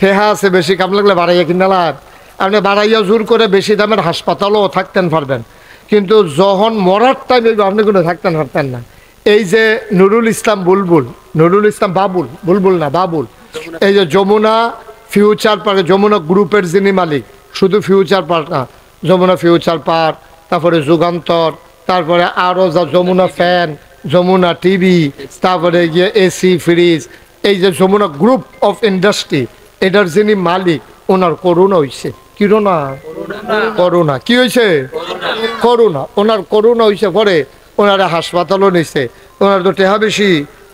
ঠেহা আছে বেশি কাম লাগলে বাড়াইয়া কিনা লাভ। আপনি বাড়াইয়া জোর করে বেশি দামের হাসপাতালও থাকতেন পারবেন, কিন্তু যখন মরার টাইমে আপনি কোনো থাকতেন পারতেন না। এই যে নুরুল ইসলাম বুলবুল, নুরুল ইসলাম বাবুল, বুলবুল না বাবুল, এই যে যমুনা ফিউচার পার্ক, যমুনা গ্রুপের যিনি মালিক, শুধু ফিউচার পার্ক না, যমুনা ফিউচার পার্ক, তারপরে যুগান্তর, তারপরে আরও যা যমুনা ফ্যান, যমুনা টিভি, তারপরে গিয়ে এসি ফ্রিজ, এই যে যমুনা গ্রুপ অফ ইন্ডাস্ট্রি, এটার যিনি মালিক, ওনার করোনা হয়েছে। কিরোনা করোনা কি হয়েছে? করোনা। ওনার করোনা হয়েছে পরে ওনারা হাসপাতালও নিছে। ওনার তো টেহা বেশি,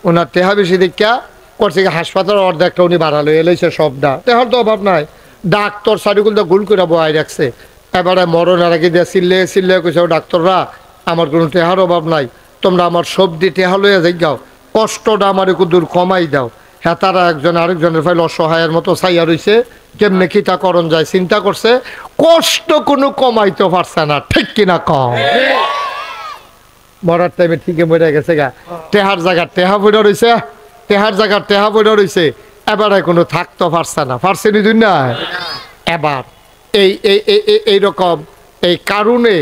ওনার টেহা বেশি দেখা করছে হাসপাতাল অর্ধেকটা উনি বাড়ালো এলেছে সবটা, টেহার তো অভাব নাই। ডাক্তার সারিগুলো তো গুল করে বয়াই রাখছে। এবারে মরণের আগে দিয়ে চিল্লে চিল্লে কইছে, ডাক্তাররা আমার কোনো টেহার অভাব নাই, তোমরা আমার সবজি টেহা লইয়া যাই গাও, কষ্টটা আমার একটু দূর কমাই দাও। হ্যাঁ, তারা একজন আরেকজনের ফাইল অসহায়ের মতো চাইয়া রইছে, কেমনে কিতা করণ যায় চিন্তা করছে, কষ্ট কোনো কমাইতে পারছে না। ঠিক কিনা কম? মরার টাইমে ঠিকই মরে গেছে গা, টেহার জায়গা টেহা পড়ে রয়েছে, টেহার জায়গা টেহা পড়ে রয়েছে, এবারে কোনো থাকতে পারছে না। পারছে নি দুনিয়া? এবার এই এইরকম এই কারণে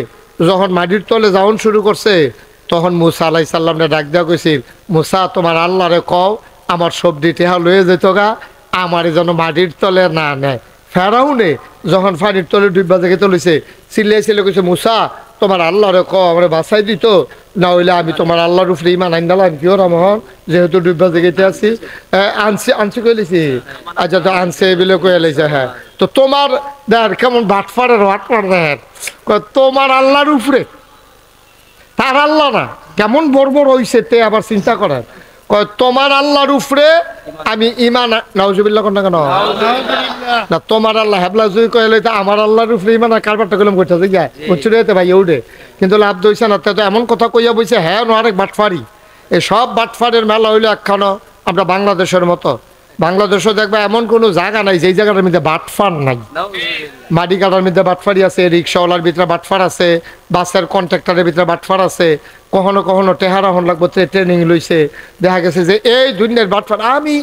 যখন মাটির তলে যাওয়ান শুরু করছে, তখন মুসা আলাইহিস সালামকে ডাক দেওয়া কইছিল, মুসা তোমার আল্লাহরে কও আমার সবজি টেহা লয়ে যেত গা, আমার যেন মাটির তলে না নেয়। ফেরাউনে যখন পানির তলে ডুববা থেকে তুলেছে, চিল্লিয়ে চিল্লে কইছে, মুসা তোমার আল্লাহরে কও আমার বাঁচাই দিত, না হইলে আমি তোমার আল্লাহর উপরে ইমান আইন্দালাম কি ওরা মহন, যেহেতু ডুববা জেগেতে আছি। আনছি আনছি কইলেছি, আচ্ছা তো আনছে বলে কয়ে লাইছে। হ্যাঁ, তো তোমার দেখ কেমন বাটফারের বাটফার দেখ, তোমার আল্লাহর উপরে, তার আল্লাহ না, কেমন বড় বড় হইছে তে আবার চিন্তা করেন। তোমার আল্লাহর উপরে আমি ইমান, নাউজুবিল্লাহ কোন না কেন না, তোমার আল্লাহ হেবলা জুই কইলে আমার আল্লাহর উপরে ইমান আর কারবারটা কলম করতে যায় বুঝছো রে ভাই উঠে, কিন্তু লাভ দইছে না। তো এমন কথা কইয়া বইছে, হ্যাঁ আরেক বাটফারি। এই সব বাটফারের মেলা হইলে একখানো আমরা বাংলাদেশের মতো। বাংলাদেশও দেখবে এমন কোনো জায়গা নাই যেই জায়গাটার মধ্যে বাটফার নাই। মাটি কাটার মধ্যে বাটফারি আছে, রিক্সাওয়ালার ভিতরে বাটফার আছে, বাসের কন্ট্রাক্টরের ভিতরে বাটফার আছে, কখনো কখনো টেহারা হন লাগবো ট্রেনিং লইছে। দেখা গেছে যে এই দুনিয়ার বাটফার। আমি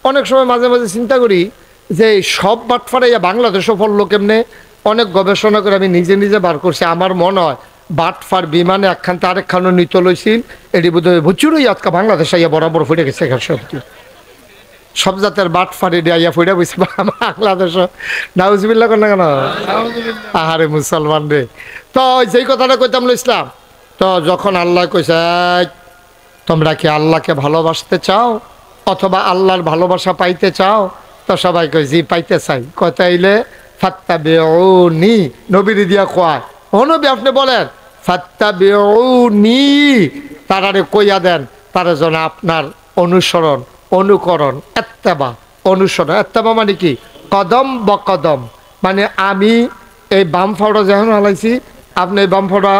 অনেক সময় মাঝে মাঝে চিন্তা করি যে সব বাটফারে বাংলাদেশও পড়লো কেমনে। অনেক গবেষণা করে আমি নিজে নিজে বার করছি। আমার মনে হয় বাটফার বিমানে একখান তো আরেকখানও নিত লইছিল, এটি বোধ হয় ভুচুরই আজকে বাংলাদেশে ইয়া বরাবর ফুটে গেছে। সত্যি সব জাতের বাটফারি দিয়া ফুটে বসে বাংলাদেশ। নাউজুবিল্লাহ কেন কেন আহারে মুসলমান রে। তো যেই কথাটা কইতাম ইসলাম, তো যখন আল্লাহ কইছে তোমরা কি আল্লাহকে ভালোবাসতে চাও অথবা আল্লাহর ভালোবাসা পাইতে চাও, তো সবাই কই জি পাইতে চাই। কতাইলে ফাত্তাবিউনি, নবীর দিয়া কয়, ও নবী আপনি বলেন ফাত্তাবিউনি, তারারে কইয়া দেন তারা যেন আপনার অনুসরণ অনুকরণ, এত্তেবা অনুসরণ। এত্তেবা মানে কি? কদম বকদম, মানে আমি এই বাম ফাওড়া যেমন হালাইছি আপনি এই বাম ফাওড়া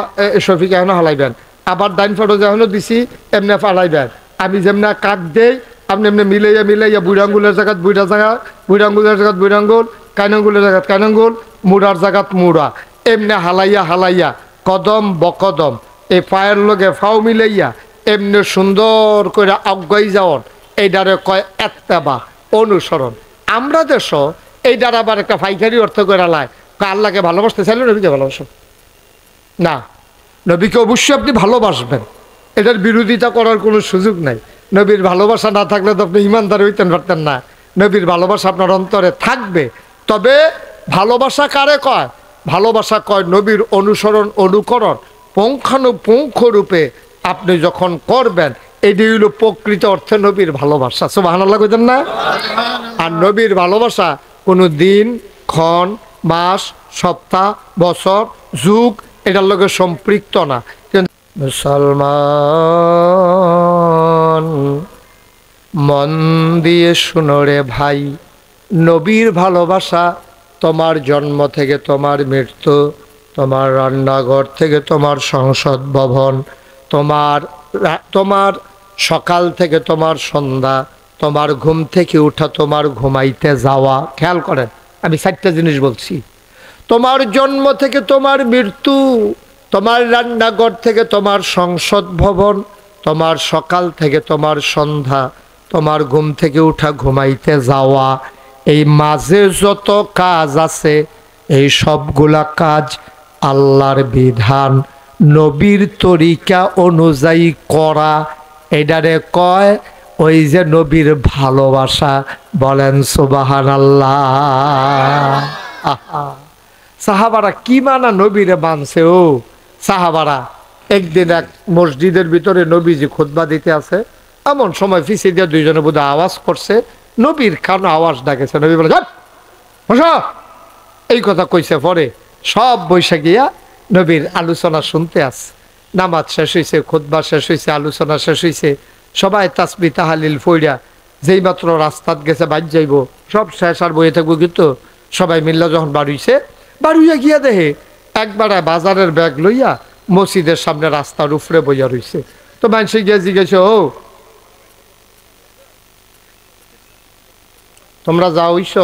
শফিক এখন হালাইবেন, আবার ডাইন ফাওড়া যেমন দিছি এমনি ফালাইবেন। আমি যেমনি কাক দেই আপনি এমনি মিলাইয়া মিলাইয়া বুড়ি আঙ্গুলের জায়গাত বুড়া জায়গা, বুড়ি আঙ্গুলের জায়গাত বুড়ি আঙ্গুল, কাইন আঙ্গুলের জায়গাত কাইন আঙ্গুল, মুড়ার জায়গাত মুড়া, এমনি হালাইয়া হালাইয়া কদম বকদম এই পায়ের লগে ফাও মিলাইয়া এমনি সুন্দর করে আগাই যাওয়ার, এইটারে কয় এত্তেবা অনুসরণ। আমরা দেশ এইটার আবার একটা ফাইকারি অর্থ করে লাই, আল্লাহকে ভালোবাসতে চাইলে নবীকে ভালোবাসো না, নবীকে অবশ্যই আপনি ভালোবাসবেন, এটার বিরোধিতা করার কোনো সুযোগ নাই। নবীর ভালোবাসা না থাকলে তো আপনি ইমানদার হইতেন পারতেন না। নবীর ভালোবাসা আপনার অন্তরে থাকবে। তবে ভালোবাসা কারে কয়? ভালোবাসা কয় নবীর অনুসরণ অনুকরণ পুঙ্খানুপুঙ্খ রূপে আপনি যখন করবেন, এটি হইল প্রকৃত অর্থে নবীর ভালোবাসা। সুবহানাল্লাহ কইতেন না? আর নবীর ভালোবাসা কোনো দিন, ক্ষণ, মাস, সপ্তাহ, বছর, যুগ এটার লগে সম্পৃক্ত না। কিন্তু মুসলমান মন দিয়ে শুনো রে ভাই, নবীর ভালোবাসা তোমার জন্ম থেকে তোমার মৃত্যু, তোমার রান্নাঘর থেকে তোমার সংসদ ভবন, তোমার সকাল থেকে তোমার সন্ধ্যা, তোমার ঘুম থেকে উঠা, তোমার ঘুমাইতে যাওয়া। খেয়াল করেন, আমি 4টা জিনিস বলছি। তোমার জন্ম থেকে তোমার মৃত্যু, তোমার রান্নাঘর থেকে তোমার সংসদ ভবন, তোমার সকাল থেকে তোমার সন্ধ্যা, তোমার ঘুম থেকে উঠা ঘুমাইতে যাওয়া, এই মাঝে যত কাজ আছে এই সবগুলা কাজ আল্লাহর বিধান নবীর তরিকা অনুযায়ী করা, এটারে কয় ওই যে নবীর ভালোবাসা। বলেন সুবহানাল্লাহ। সাহাবারা কি মানা নবীরে মানছে। ও সাহাবারা একদিন এক মসজিদের ভিতরে নবীজি খুতবা দিতে আছে, এমন সময় পিছিয়ে দিয়ে দুইজনে বোধ আওয়াজ করছে, নবীর কারণ আওয়াজ ডাকেছে। নবী বলে বসো, এই কথা কইছে। পরে সব বৈশা গিয়া নবীর আলোচনা শুনতে আস। নামাজ শেষ হয়েছে, খুতবা শেষ হয়েছে, আলোচনা শেষ হয়েছে, সবাই তাসবিহ তাহলিল ফইরা যেই মাত্র রাস্তাত গেছে বাদ যাইব, সব শেষ আর বইয়ে থাকবো। কিন্তু সবাই মিল্লা যখন বাড়িছে, বাড়িয়া গিয়া দেখে একবার বাজারের ব্যাগ লইয়া মসজিদের সামনে রাস্তার উপরে বইয়া রইছে। তো মানুষে গিয়ে জিজ্ঞেস, ও তোমরা যাও হইছ?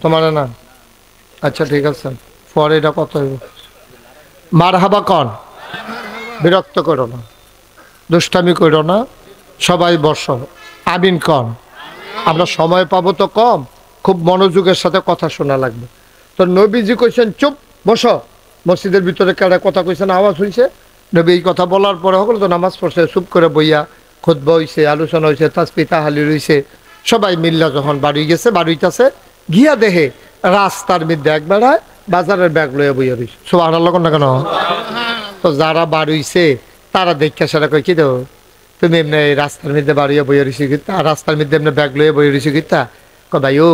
তোমার না? আচ্ছা ঠিক আছে, পরে এটা কত হইব? মারহাবা কন, বিরক্ত করো না, দুষ্টামি করো না, সবাই বসো, আমিন কন। আমরা সময় পাবো তো কম, খুব মনোযোগের সাথে কথা শোনা লাগবে। তো নবীজি কইছেন চুপ বসো। মসজিদের ভিতরে কারা কথা কইছেন, আওয়াজ হইছে। নবী এই কথা বলার পরে হলো তো নামাজ পড়ছে, চুপ করে বইয়া খুতবা হইছে, আলোচনা হইছে, তাসবিহ তাহলিল হইছে। সবাই মিল্লা যখন বাড়ি গেছে, বাড়িতেছে গিয়া দেখে রাস্তার মধ্যে একবার বাজারের ব্যাগ লইয়া বইয়া রইছে। সুবহানাল্লাহ না কেন? তো যারা বাড়িছে তারা দেখা সেটা কই, কি দেবো তুমি এমনি রাস্তার মধ্যে বাড়িয়া বইয়া রইছি কিতা, রাস্তার মধ্যে এমনি ব্যাগ লইয়া বইয়া রইছি কিতা? ভাই ও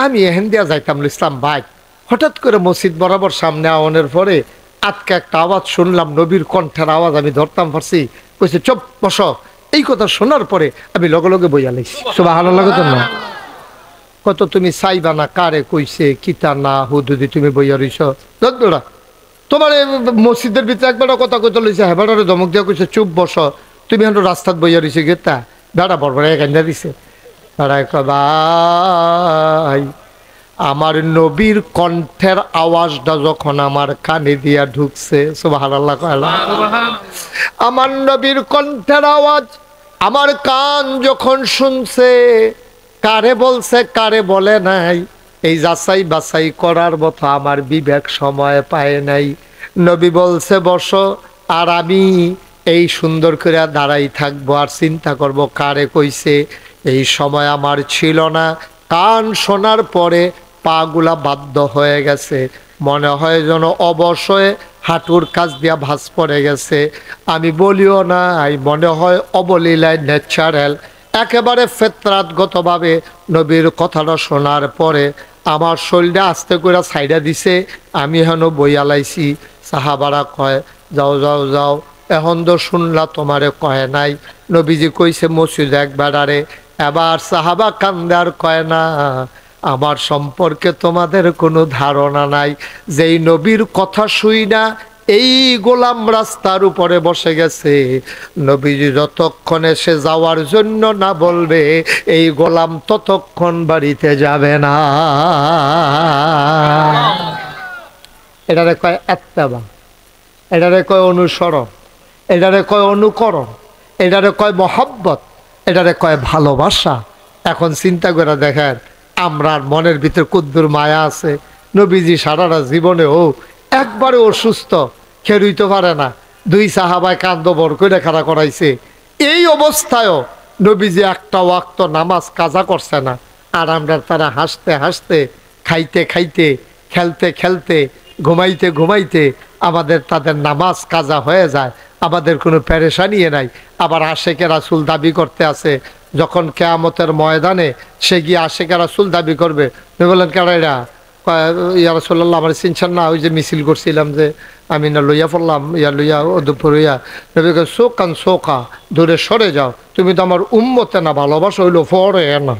আমি এহেন দিয়া যাইতাম ইসলাম বাইক, হঠাৎ করে মসজিদ বরাবর সামনে আওয়ানোর পরে আজকে একটা আওয়াজ শুনলাম, নবীর কণ্ঠের আওয়াজ আমি ধরতাম পারছি। কইছে চুপ বসো। এই কথা শোনার পরে আমি লগে লগে বইয়া লাইছি। সুবহানাল্লাহ না? কত তুমি চাইবা না কারে কইছে কিতা না হুদুদি তুমি বইয়া রইছ। দোড়া তোমার মসজিদের ভিতরে একবার কথা কইতে লইছে, হ্যাঁ বেড়ারে ধমক দিয়া কইছে চুপ বসো, তুমি এখন রাস্তাত বইয়া রইছে গেতা। বেড়া বড় এখানে দিছে। বেড়ায় ভাই আমার নবীর কণ্ঠের আওয়াজটা যখন আমার কানে দিয়া ঢুকছে, সুবহানাল্লাহ কয়লা, আমার নবীর কণ্ঠের আওয়াজ আমার কান যখন শুনছে, কারে বলছে কারে বলে নাই এই যাচাই বাছাই করার মতো আমার বিবেক সময় পায় নাই। নবী বলছে বসো, আর আমি এই সুন্দর করে দাঁড়াই থাকবো আর চিন্তা করব কারে কইছে। এই সময় আমার ছিল না। কান শোনার পরে পাগুলা বাধ্য হয়ে গেছে, মনে হয় যেন অবশ্যই হাঁটুর কাছ দিয়া ভাঁজ পড়ে গেছে। আমি বলিও নাই, মনে হয় অবলীলায় ন্যাচারাল একেবারে ফেতরাতগতভাবে নবীর কথাটা শোনার পরে আমার শরীরটা আস্তে করে সাইডা দিছে। আমি হেন বইয়া লাইছি। সাহাবারা কয় যাও যাও যাও, এখন তো শুনলা তোমারে কয় নাই। নবীজি কইছে মসজিদ একবারে। এবার সাহাবা কান্দার কয় না আমার সম্পর্কে তোমাদের কোনো ধারণা নাই। যেই নবীর কথা শুই না এই গোলাম রাস্তার উপরে বসে গেছে, নবীজি যতক্ষণে সে যাওয়ার জন্য না বলবে এই গোলাম ততক্ষণ বাড়িতে যাবে না। এটারে কয় ইত্তেবা, এটারে কয় অনুসরণ, এটারে কয় অনুকরণ, এটারে কয় মহব্বত, এটারে কয় ভালোবাসা। এখন চিন্তা করে দেখেন আমরার মনের ভিতরে কদ্দুর মায়া আছে। নবীজি সারাটা জীবনেও একবারে অসুস্থ, খেরুইতে পারে না, দুই সাহাবায় কান্দ বর করে খাড়া করাইছে। এই অবস্থায়ও নবীজি একটা ওয়াক্ত নামাজ কাজা করছে না। আর আমরা তারা হাসতে হাসতে, খাইতে খাইতে, খেলতে খেলতে, ঘুমাইতে ঘুমাইতে আমাদের তাদের নামাজ কাজা হয়ে যায়। আমাদের কোনো পেরেশানিয়ে নাই। আবার আশেকে রাসূল দাবি করতে আছে, যখন কিয়ামতের ময়দানে সে গিয়ে আশেকে রাসূল দাবি করবে, বললেন কেডা ইয়া রাসূলুল্লাহ আমার চিনছেন না? ওই যে মিছিল করছিলাম যে আমি না লইয়া পড়লাম, ইয়া লইয়া দুপুর হইয়া। নবীকে শোকান শোকা, দূরে সরে যাও, তুমি তো আমার উম্মতে না, ভালোবাসা হইলো পরে না।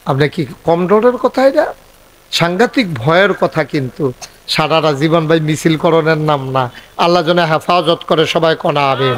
আপনি কি কম ডরের কথা? এটা সাংঘাতিক ভয়ের কথা। কিন্তু সারাটা জীবন ভাই মিছিল করণের নাম না। আল্লাহ যেন হেফাজত করে, সবাই কনা আমিন।